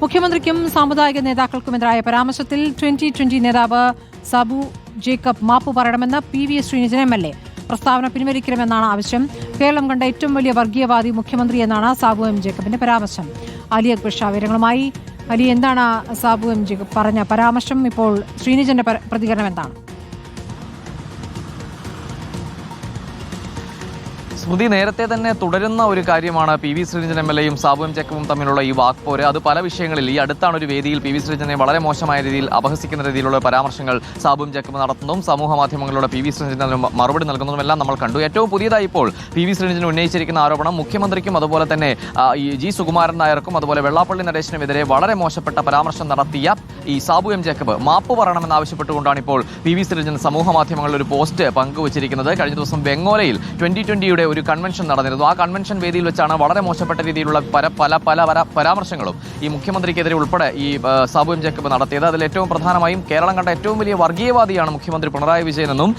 മുഖ്യമന്ത്രിക്കും സാമുദായിക നേതാക്കൾക്കുമെതിരായ പരാമർശത്തിൽ 2020 നേതാവ് സാബു ജേക്കബ് മാപ്പ് പറയണമെന്ന് PV ശ്രീനിജൻ MLA. പ്രസ്താവന പിൻവലിക്കണമെന്നാണ് ആവശ്യം. കേരളം കണ്ട ഏറ്റവും വലിയ വർഗീയവാദി മുഖ്യമന്ത്രി എന്നാണ് സാബു M ജേക്കബിന്റെ പരാമർശം. അലി അക്ബർ ഷാ വിവരങ്ങളുമായി. അലി, എന്താണ് സാബു M ജേക്കബ് പറഞ്ഞ പരാമർശം? ഇപ്പോൾ ശ്രീനിജന്റെ പ്രതികരണം എന്താണ്? സ്മൃതി, നേരത്തെ തന്നെ തുടരുന്ന ഒരു കാര്യമാണ് PV ശ്രീനിജൻ MLAയും സാബു M ജേക്കബും തമ്മിലുള്ള ഈ വാക്പോര്. അത് പല വിഷയങ്ങളിൽ ഈ അടുത്താണ് ഒരു വേദിയിൽ PV ശ്രീനിജനെ വളരെ മോശമായ രീതിയിൽ അപഹസിക്കുന്ന രീതിയിലുള്ള പരാമർശങ്ങൾ സാബു M ജേക്കബ് നടത്തുന്നതും സമൂഹ മാധ്യമങ്ങളിലൂടെ PV ശ്രീനിജന് മറുപടി നൽകുന്നതുമെല്ലാം നമ്മൾ കണ്ടു. ഏറ്റവും പുതിയതായി ഇപ്പോൾ PV ശ്രീനിജൻ ഉന്നയിച്ചിരിക്കുന്ന ആരോപണം മുഖ്യമന്ത്രിക്കും അതുപോലെ തന്നെ ഈ G സുകുമാരൻ നായർക്കും അതുപോലെ വെള്ളാപ്പള്ളി നടേശനുമെതിരെ വളരെ മോശപ്പെട്ട പരാമർശം നടത്തിയ ഈ സാബു M ജേക്കബ് മാപ്പ് പറയണമെന്നാവശ്യപ്പെട്ടുകൊണ്ടാണ് ഇപ്പോൾ PV ശ്രീനിജൻ സമൂഹ മാധ്യമങ്ങളിൽ ഒരു പോസ്റ്റ് പങ്കുവച്ചിരിക്കുന്നത്. കഴിഞ്ഞ ദിവസം വെങ്ങോലയിൽ 2020 ഒരു കൺവെൻഷൻ നടന്നിരുന്നു. ആ കൺവെൻഷൻ വേദിയിൽ വെച്ചാണ് വളരെ മോശപ്പെട്ട രീതിയിലുള്ള പല പരാമർശങ്ങളും ഈ മുഖ്യമന്ത്രിക്കെതിരെ ഉൾപ്പെടെ ഈ സാബു M ജേക്കബ് നടത്തിയത്. അതിൽ ഏറ്റവും പ്രധാനമായും കേരളം കണ്ട ഏറ്റവും വലിയ വർഗീയവാദിയാണ് മുഖ്യമന്ത്രി പിണറായി വിജയനെന്നും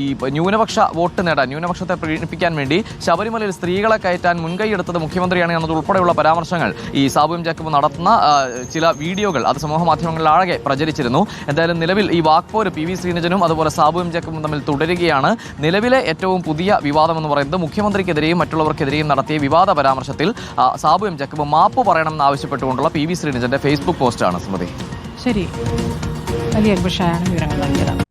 ഈ ന്യൂനപക്ഷ വോട്ട് നേടാൻ, ന്യൂനപക്ഷത്തെ പ്രീണിപ്പിക്കാൻ വേണ്ടി ശബരിമലയിൽ സ്ത്രീകളെ കയറ്റാൻ മുൻകൈയെടുത്തത് മുഖ്യമന്ത്രിയാണ് എന്നതുൾപ്പെടെയുള്ള പരാമർശങ്ങൾ ഈ സാബു M ജേക്കബ് നടത്തുന്ന ചില വീഡിയോകൾ അത് സമൂഹ മാധ്യമങ്ങളിൽ ആകെ പ്രചരിച്ചിരുന്നു. എന്തായാലും നിലവിൽ ഈ വാക്പോര് PV ശ്രീനിജനും അതുപോലെ സാബു M ജേക്കബും തമ്മിൽ തുടരുകയാണ്. നിലവിലെ ഏറ്റവും പുതിയ വിവാദം എന്ന് പറയുന്നത് മുഖ്യമന്ത്രിക്കെതിരെയും മറ്റുള്ളവർക്കെതിരെയും നടത്തിയ വിവാദ പരാമർശത്തിൽ സാബു M ജേക്കബ് മാപ്പ് പറയണമെന്ന് ആവശ്യപ്പെട്ടുകൊണ്ടുള്ള PV ശ്രീനിജന്റെ ഫേസ്ബുക്ക് പോസ്റ്റാണ്. സ്മൃതി, ശരി. അലി അക്ബർ ഷായാണ് വിവരങ്ങൾ നൽകിയത്.